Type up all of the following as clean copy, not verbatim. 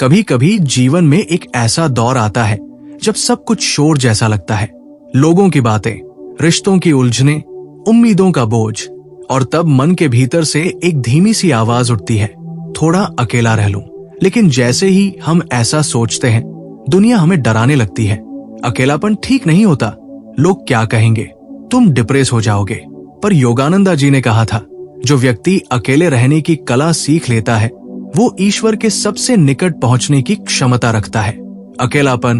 कभी कभी जीवन में एक ऐसा दौर आता है जब सब कुछ शोर जैसा लगता है, लोगों की बातें, रिश्तों की उलझने, उम्मीदों का बोझ, और तब मन के भीतर से एक धीमी सी आवाज उठती है, थोड़ा अकेला रह लूं। लेकिन जैसे ही हम ऐसा सोचते हैं, दुनिया हमें डराने लगती है। अकेलापन ठीक नहीं होता, लोग क्या कहेंगे, तुम डिप्रेस हो जाओगे। पर योगानंदा जी ने कहा था, जो व्यक्ति अकेले रहने की कला सीख लेता है वो ईश्वर के सबसे निकट पहुंचने की क्षमता रखता है। अकेलापन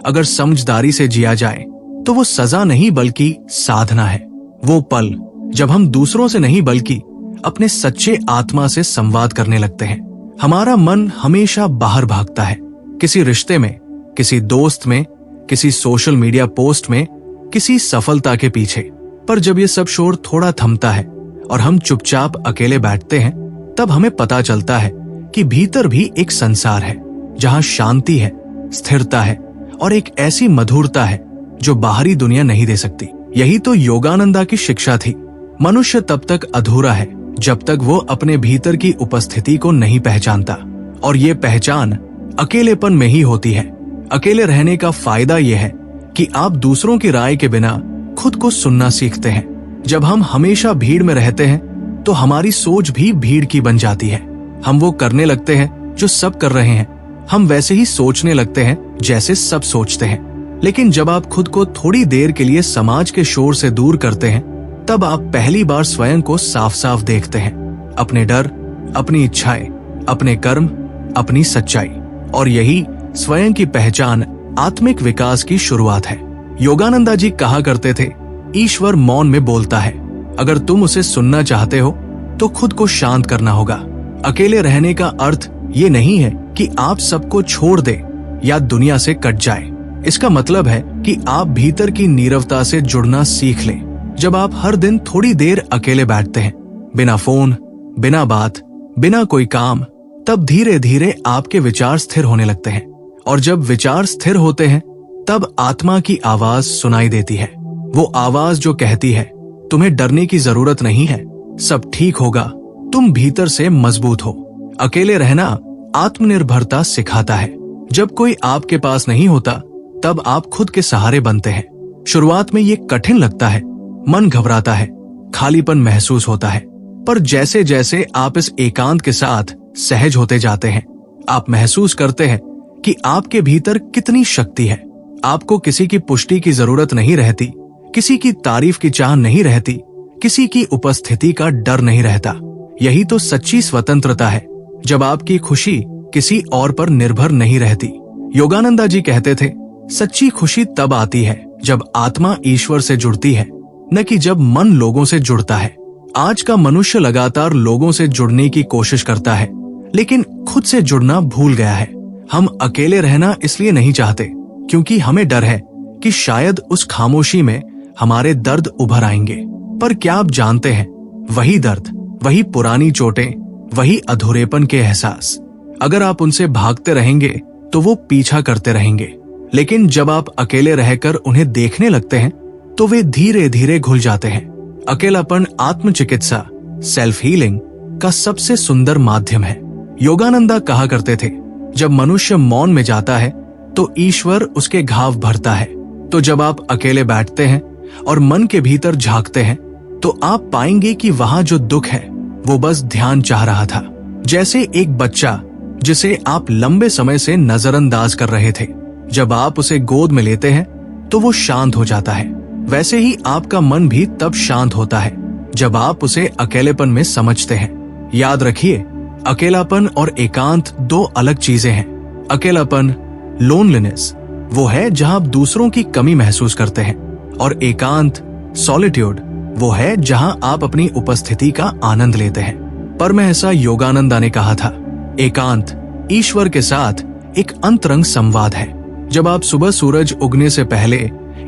अगर समझदारी से जिया जाए तो वो सजा नहीं बल्कि साधना है। वो पल जब हम दूसरों से नहीं बल्कि अपने सच्चे आत्मा से संवाद करने लगते हैं। हमारा मन हमेशा बाहर भागता है, किसी रिश्ते में, किसी दोस्त में, किसी सोशल मीडिया पोस्ट में, किसी सफलता के पीछे। पर जब ये सब शोर थोड़ा थमता है और हम चुपचाप अकेले बैठते हैं, तब हमें पता चलता है कि भीतर भी एक संसार है जहां शांति है, स्थिरता है और एक ऐसी मधुरता है जो बाहरी दुनिया नहीं दे सकती। यही तो योगानंदा की शिक्षा थी। मनुष्य तब तक अधूरा है जब तक वो अपने भीतर की उपस्थिति को नहीं पहचानता, और ये पहचान अकेलेपन में ही होती है। अकेले रहने का फायदा यह है कि आप दूसरों की राय के बिना खुद को सुनना सीखते हैं। जब हम हमेशा भीड़ में रहते हैं तो हमारी सोच भी भीड़ की बन जाती है। हम वो करने लगते हैं जो सब कर रहे हैं, हम वैसे ही सोचने लगते हैं जैसे सब सोचते हैं। लेकिन जब आप खुद को थोड़ी देर के लिए समाज के शोर से दूर करते हैं, तब आप पहली बार स्वयं को साफ साफ देखते हैं, अपने डर, अपनी इच्छाएं, अपने कर्म, अपनी सच्चाई। और यही स्वयं की पहचान आत्मिक विकास की शुरुआत है। योगानंदा जी कहा करते थे, ईश्वर मौन में बोलता है। अगर तुम उसे सुनना चाहते हो तो खुद को शांत करना होगा। अकेले रहने का अर्थ ये नहीं है कि आप सबको छोड़ दे या दुनिया से कट जाए। इसका मतलब है कि आप भीतर की नीरवता से जुड़ना सीख लें। जब आप हर दिन थोड़ी देर अकेले बैठते हैं, बिना फोन, बिना बात, बिना कोई काम, तब धीरे धीरे आपके विचार स्थिर होने लगते हैं। और जब विचार स्थिर होते हैं, तब आत्मा की आवाज सुनाई देती है। वो आवाज जो कहती है, तुम्हें डरने की जरूरत नहीं है, सब ठीक होगा, तुम भीतर से मजबूत हो। अकेले रहना आत्मनिर्भरता सिखाता है। जब कोई आपके पास नहीं होता, तब आप खुद के सहारे बनते हैं। शुरुआत में ये कठिन लगता है, मन घबराता है, खालीपन महसूस होता है। पर जैसे जैसे आप इस एकांत के साथ सहज होते जाते हैं, आप महसूस करते हैं कि आपके भीतर कितनी शक्ति है। आपको किसी की पुष्टि की जरूरत नहीं रहती, किसी की तारीफ की चाह नहीं रहती, किसी की उपस्थिति का डर नहीं रहता। यही तो सच्ची स्वतंत्रता है, जब आपकी खुशी किसी और पर निर्भर नहीं रहती। योगानंदा जी कहते थे, सच्ची खुशी तब आती है जब आत्मा ईश्वर से जुड़ती है, न कि जब मन लोगों से जुड़ता है। आज का मनुष्य लगातार लोगों से जुड़ने की कोशिश करता है, लेकिन खुद से जुड़ना भूल गया है। हम अकेले रहना इसलिए नहीं चाहते क्योंकि हमें डर है कि शायद उस खामोशी में हमारे दर्द उभर आएंगे। पर क्या आप जानते हैं, वही दर्द, वही पुरानी चोटें, वही अधूरेपन के एहसास, अगर आप उनसे भागते रहेंगे तो वो पीछा करते रहेंगे। लेकिन जब आप अकेले रहकर उन्हें देखने लगते हैं तो वे धीरे धीरे घुल जाते हैं। अकेलापन आत्मचिकित्सा, सेल्फ हीलिंग का सबसे सुंदर माध्यम है। योगानंदा कहा करते थे, जब मनुष्य मौन में जाता है तो ईश्वर उसके घाव भरता है। तो जब आप अकेले बैठते हैं और मन के भीतर झांकते हैं, तो आप पाएंगे कि वहां जो दुख है वो बस ध्यान चाह रहा था। जैसे एक बच्चा जिसे आप लंबे समय से नजरअंदाज कर रहे थे, जब आप उसे गोद में लेते हैं तो वो शांत हो जाता है। वैसे ही आपका मन भी तब शांत होता है जब आप उसे अकेलेपन में समझते हैं। याद रखिए, अकेलापन और एकांत दो अलग चीजें हैं। अकेलापन, लोनलीनेस, वो है जहां आप दूसरों की कमी महसूस करते हैं, और एकांत, सॉलिट्यूड, वो है जहां आप अपनी उपस्थिति का आनंद लेते हैं। परमहंस योगानंदा ने कहा था, एकांत ईश्वर के साथ एक अंतरंग संवाद है। जब आप सुबह सूरज उगने से पहले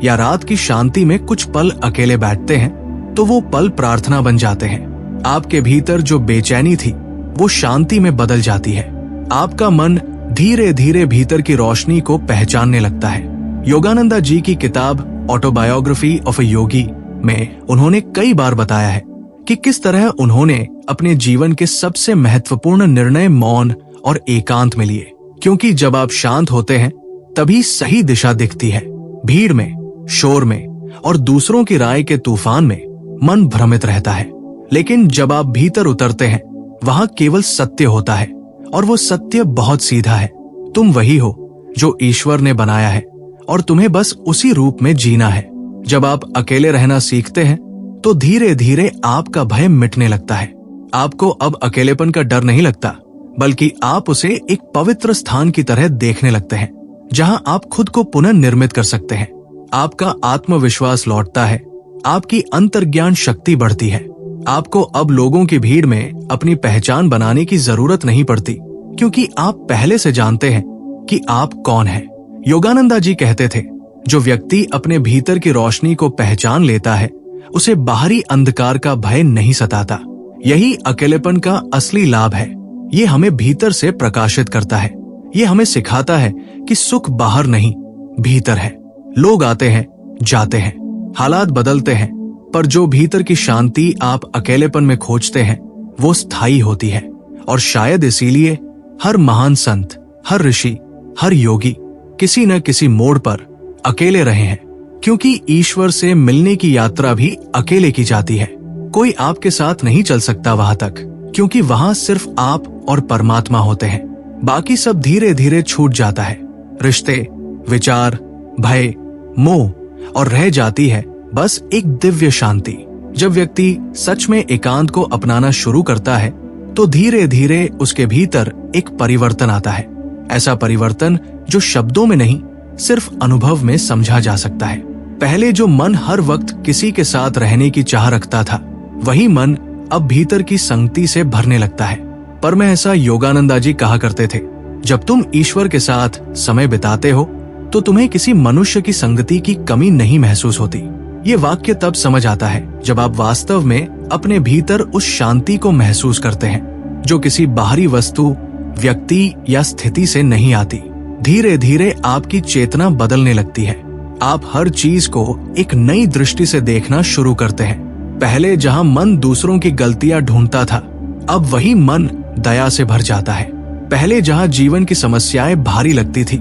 या रात की शांति में कुछ पल अकेले बैठते हैं, तो वो पल प्रार्थना बन जाते हैं। आपके भीतर जो बेचैनी थी वो शांति में बदल जाती है। आपका मन धीरे धीरे भीतर की रोशनी को पहचानने लगता है। योगानंदा जी की किताब ऑटोबायोग्राफी ऑफ अ योगी में उन्होंने कई बार बताया है कि किस तरह उन्होंने अपने जीवन के सबसे महत्वपूर्ण निर्णय मौन और एकांत में लिए। क्योंकि जब आप शांत होते हैं तभी सही दिशा दिखती है। भीड़ में, शोर में और दूसरों की राय के तूफान में मन भ्रमित रहता है। लेकिन जब आप भीतर उतरते हैं वहां केवल सत्य होता है, और वो सत्य बहुत सीधा है। तुम वही हो जो ईश्वर ने बनाया है और तुम्हें बस उसी रूप में जीना है। जब आप अकेले रहना सीखते हैं तो धीरे धीरे आपका भय मिटने लगता है। आपको अब अकेलेपन का डर नहीं लगता, बल्कि आप उसे एक पवित्र स्थान की तरह देखने लगते हैं, जहां आप खुद को पुनर्निर्मित कर सकते हैं। आपका आत्मविश्वास लौटता है, आपकी अंतर्ज्ञान शक्ति बढ़ती है। आपको अब लोगों की भीड़ में अपनी पहचान बनाने की जरूरत नहीं पड़ती, क्योंकि आप पहले से जानते हैं कि आप कौन हैं। योगानंदा जी कहते थे, जो व्यक्ति अपने भीतर की रोशनी को पहचान लेता है उसे बाहरी अंधकार का भय नहीं सताता। यही अकेलेपन का असली लाभ है। ये हमें भीतर से प्रकाशित करता है। ये हमें सिखाता है कि सुख बाहर नहीं, भीतर है। लोग आते हैं, जाते हैं, हालात बदलते हैं, पर जो भीतर की शांति आप अकेलेपन में खोजते हैं वो स्थायी होती है। और शायद इसीलिए हर महान संत, हर ऋषि, हर योगी किसी न किसी मोड़ पर अकेले रहे हैं, क्योंकि ईश्वर से मिलने की यात्रा भी अकेले की जाती है। कोई आपके साथ नहीं चल सकता वहां तक, क्योंकि वहां सिर्फ आप और परमात्मा होते हैं। बाकी सब धीरे धीरे छूट जाता है। रिश्ते, विचार, भय, मोह, और रह जाती है बस एक दिव्य शांति। जब व्यक्ति सच में एकांत को अपनाना शुरू करता है तो धीरे धीरे उसके भीतर एक परिवर्तन आता है। ऐसा परिवर्तन जो शब्दों में नहीं, सिर्फ अनुभव में समझा जा सकता है। पहले जो मन हर वक्त किसी के साथ रहने की चाह रखता था, वही मन अब भीतर की संगति से भरने लगता है। पर मैं ऐसा योगानंदा जी कहा करते थे, जब तुम ईश्वर के साथ समय बिताते हो तो तुम्हें किसी मनुष्य की संगति की कमी नहीं महसूस होती। ये वाक्य तब समझ आता है जब आप वास्तव में अपने भीतर उस शांति को महसूस करते हैं, जो किसी बाहरी वस्तु, व्यक्ति या स्थिति से नहीं आती। धीरे धीरे आपकी चेतना बदलने लगती है। आप हर चीज को एक नई दृष्टि से देखना शुरू करते हैं। पहले जहां मन दूसरों की गलतियां ढूंढता था, अब वही मन दया से भर जाता है। पहले जहां जीवन की समस्याएं भारी लगती थी,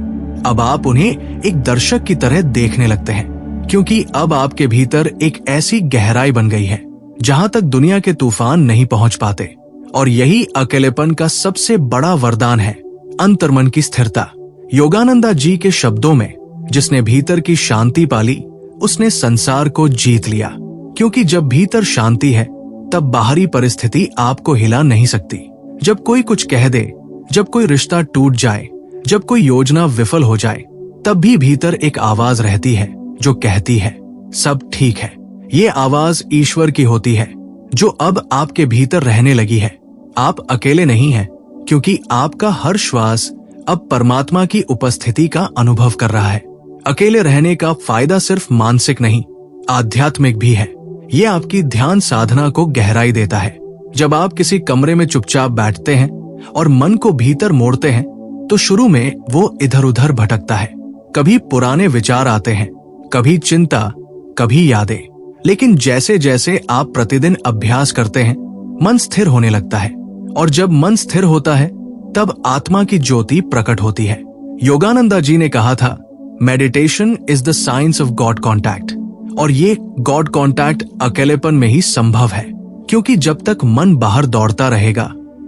अब आप उन्हें एक दर्शक की तरह देखने लगते हैं, क्योंकि अब आपके भीतर एक ऐसी गहराई बन गई है जहां तक दुनिया के तूफान नहीं पहुंच पाते। और यही अकेलेपन का सबसे बड़ा वरदान है, अंतर्मन की स्थिरता। योगानंदा जी के शब्दों में, जिसने भीतर की शांति पाली उसने संसार को जीत लिया, क्योंकि जब भीतर शांति है तब बाहरी परिस्थिति आपको हिला नहीं सकती। जब कोई कुछ कह दे, जब कोई रिश्ता टूट जाए, जब कोई योजना विफल हो जाए, तब भी भीतर एक आवाज रहती है जो कहती है सब ठीक है। ये आवाज ईश्वर की होती है, जो अब आपके भीतर रहने लगी है। आप अकेले नहीं हैं, क्योंकि आपका हर श्वास अब परमात्मा की उपस्थिति का अनुभव कर रहा है। अकेले रहने का फायदा सिर्फ मानसिक नहीं, आध्यात्मिक भी है। ये आपकी ध्यान साधना को गहराई देता है। जब आप किसी कमरे में चुपचाप बैठते हैं और मन को भीतर मोड़ते हैं, तो शुरू में वो इधर उधर भटकता है। कभी पुराने विचार आते हैं, कभी चिंता, कभी यादें। लेकिन जैसे जैसे आप प्रतिदिन अभ्यास करते हैं, मन स्थिर होने लगता है। और जब मन स्थिर होता है तब आत्मा की ज्योति प्रकट होती है। योगानंदा जी ने कहा था, meditation is the science of God contact. और ये गॉड कॉन्टैक्ट अकेलेपन में ही संभव है, क्योंकि जब तक मन बाहर दौड़ता रहेगा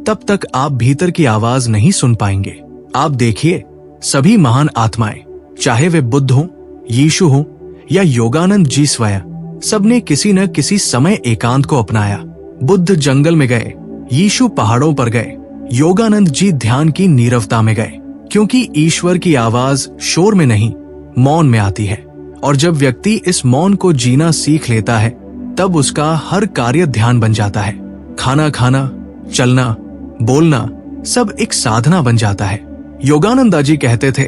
तब तक आप भीतर की आवाज नहीं सुन पाएंगे। आप देखिए, सभी महान आत्माएं, चाहे वे बुद्ध हों, यीशु हों या योगानंद जी स्वयं, सबने किसी न किसी समय एकांत को अपनाया। बुद्ध जंगल में गए, यीशु पहाड़ों पर गए, योगानंद जी ध्यान की नीरवता में गए, क्योंकि ईश्वर की आवाज शोर में नहीं, मौन में आती है। और जब व्यक्ति इस मौन को जीना सीख लेता है, तब उसका हर कार्य ध्यान बन जाता है। खाना खाना, चलना, बोलना सब एक साधना बन जाता है। योगानंदा जी कहते थे,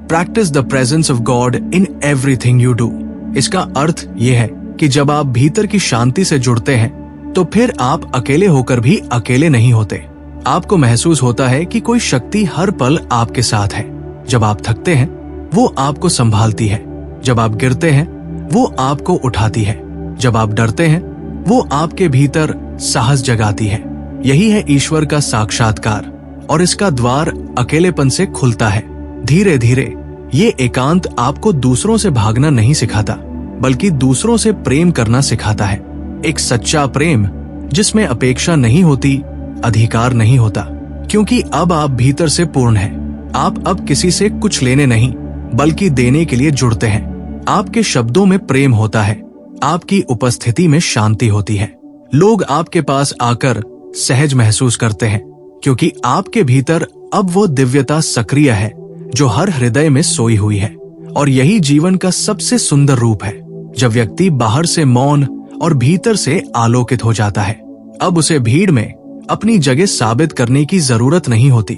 practice the presence of God in everything you do. इसका अर्थ यह है कि जब आप भीतर की शांति से जुड़ते हैं तो फिर आप अकेले होकर भी अकेले नहीं होते। आपको महसूस होता है कि कोई शक्ति हर पल आपके साथ है। जब आप थकते हैं वो आपको संभालती है, जब आप गिरते हैं वो आपको उठाती है, जब आप डरते हैं वो आपके भीतर साहस जगाती है। यही है ईश्वर का साक्षात्कार। और इसका द्वार अकेलेपन से खुलता है। धीरे धीरे ये एकांत आपको दूसरों से भागना नहीं सिखाता, बल्कि दूसरों से प्रेम करना सिखाता है। एक सच्चा प्रेम जिसमें अपेक्षा नहीं होती, अधिकार नहीं होता, क्योंकि अब आप भीतर से पूर्ण हैं। आप अब किसी से कुछ लेने नहीं, बल्कि देने के लिए जुड़ते हैं। आपके शब्दों में प्रेम होता है, आपकी उपस्थिति में शांति होती है। लोग आपके पास आकर सहज महसूस करते हैं, क्योंकि आपके भीतर अब वो दिव्यता सक्रिय है जो हर हृदय में सोई हुई है। और यही जीवन का सबसे सुंदर रूप है, जब व्यक्ति बाहर से मौन और भीतर से आलोकित हो जाता है। अब उसे भीड़ में अपनी जगह साबित करने की जरूरत नहीं होती।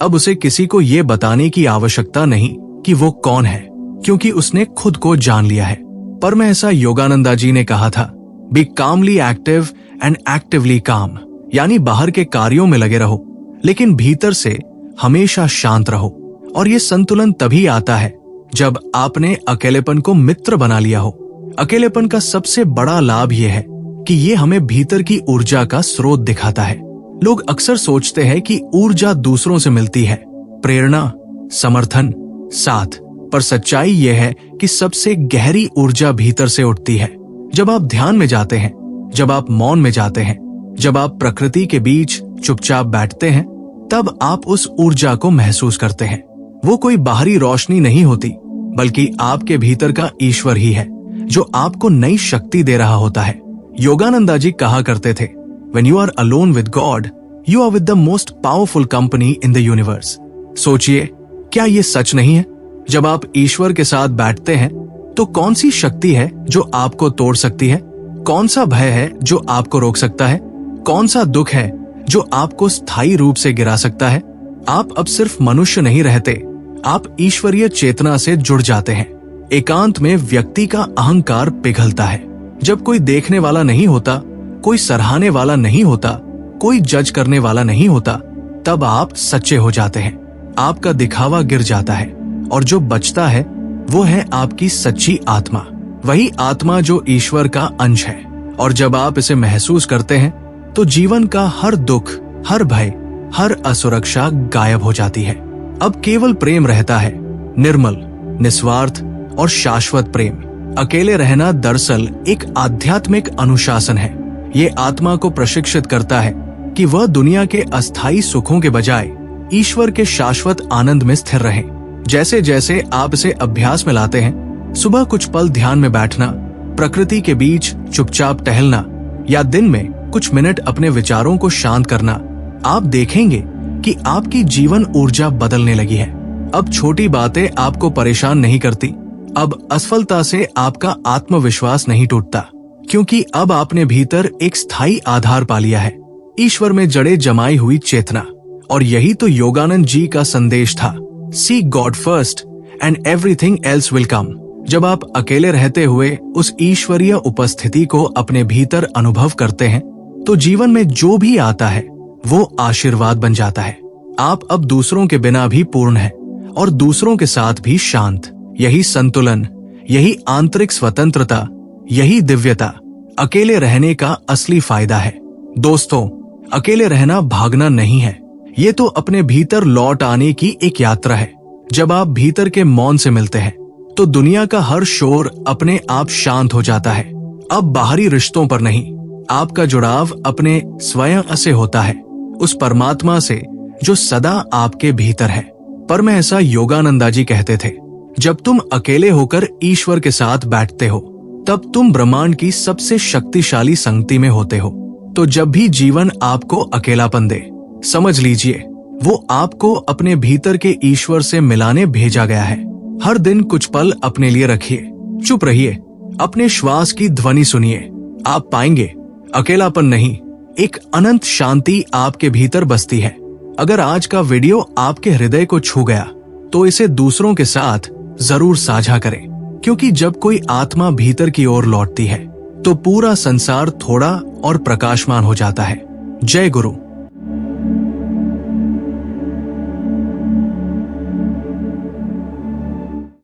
अब उसे किसी को ये बताने की आवश्यकता नहीं कि वो कौन है, क्योंकि उसने खुद को जान लिया है। परमहंस योगानंदा जी ने कहा था, be calmly active and actively काम, यानी बाहर के कार्यों में लगे रहो, लेकिन भीतर से हमेशा शांत रहो। और ये संतुलन तभी आता है जब आपने अकेलेपन को मित्र बना लिया हो। अकेलेपन का सबसे बड़ा लाभ यह है कि ये हमें भीतर की ऊर्जा का स्रोत दिखाता है। लोग अक्सर सोचते हैं कि ऊर्जा दूसरों से मिलती है, प्रेरणा, समर्थन, साथ, पर सच्चाई यह है कि सबसे गहरी ऊर्जा भीतर से उठती है। जब आप ध्यान में जाते हैं, जब आप मौन में जाते हैं, जब आप प्रकृति के बीच चुपचाप बैठते हैं, तब आप उस ऊर्जा को महसूस करते हैं। वो कोई बाहरी रोशनी नहीं होती, बल्कि आपके भीतर का ईश्वर ही है जो आपको नई शक्ति दे रहा होता है। योगानंदा जी कहा करते थे, When you are alone with God, you are with the most powerful company in the universe. सोचिए, क्या ये सच नहीं है? जब आप ईश्वर के साथ बैठते हैं, तो कौन सी शक्ति है जो आपको तोड़ सकती है? कौन सा भय है जो आपको रोक सकता है? कौन सा दुख है जो आपको स्थायी रूप से गिरा सकता है? आप अब सिर्फ मनुष्य नहीं रहते, आप ईश्वरीय चेतना से जुड़ जाते हैं। एकांत में व्यक्ति का अहंकार पिघलता है। जब कोई देखने वाला नहीं होता, कोई सराहने वाला नहीं होता, कोई जज करने वाला नहीं होता, तब आप सच्चे हो जाते हैं। आपका दिखावा गिर जाता है और जो बचता है वो है आपकी सच्ची आत्मा, वही आत्मा जो ईश्वर का अंश है। और जब आप इसे महसूस करते हैं तो जीवन का हर दुख, हर भय, हर असुरक्षा गायब हो जाती है। अब केवल प्रेम रहता है, निर्मल, निस्वार्थ और शाश्वत प्रेम। अकेले रहना दरअसल एक आध्यात्मिक अनुशासन है। ये आत्मा को प्रशिक्षित करता है कि वह दुनिया के अस्थायी सुखों के बजाय ईश्वर के शाश्वत आनंद में स्थिर रहे। जैसे जैसे आप इसे अभ्यास में लाते हैं, सुबह कुछ पल ध्यान में बैठना, प्रकृति के बीच चुपचाप टहलना, या दिन में कुछ मिनट अपने विचारों को शांत करना, आप देखेंगे कि आपकी जीवन ऊर्जा बदलने लगी है। अब छोटी बातें आपको परेशान नहीं करती। अब असफलता से आपका आत्मविश्वास नहीं टूटता, क्योंकि अब आपने भीतर एक स्थायी आधार पा लिया है, ईश्वर में जड़े जमाई हुई चेतना। और यही तो योगानंद जी का संदेश था, seek God first and everything else will come. जब आप अकेले रहते हुए उस ईश्वरीय उपस्थिति को अपने भीतर अनुभव करते हैं, तो जीवन में जो भी आता है वो आशीर्वाद बन जाता है। आप अब दूसरों के बिना भी पूर्ण हैं और दूसरों के साथ भी शांत। यही संतुलन, यही आंतरिक स्वतंत्रता, यही दिव्यता अकेले रहने का असली फायदा है। दोस्तों, अकेले रहना भागना नहीं है, ये तो अपने भीतर लौट आने की एक यात्रा है। जब आप भीतर के मौन से मिलते हैं, तो दुनिया का हर शोर अपने आप शांत हो जाता है। अब बाहरी रिश्तों पर नहीं, आपका जुड़ाव अपने स्वयं से होता है, उस परमात्मा से जो सदा आपके भीतर है। परमहंस योगानंदा जी कहते थे, जब तुम अकेले होकर ईश्वर के साथ बैठते हो, तब तुम ब्रह्मांड की सबसे शक्तिशाली संगति में होते हो। तो जब भी जीवन आपको अकेलापन दे, समझ लीजिए वो आपको अपने भीतर के ईश्वर से मिलाने भेजा गया है। हर दिन कुछ पल अपने लिए रखिए, चुप रहिए, अपने श्वास की ध्वनि सुनिए। आप पाएंगे अकेलापन नहीं, एक अनंत शांति आपके भीतर बसती है। अगर आज का वीडियो आपके हृदय को छू गया, तो इसे दूसरों के साथ जरूर साझा करें, क्योंकि जब कोई आत्मा भीतर की ओर लौटती है, तो पूरा संसार थोड़ा और प्रकाशमान हो जाता है। जय गुरु।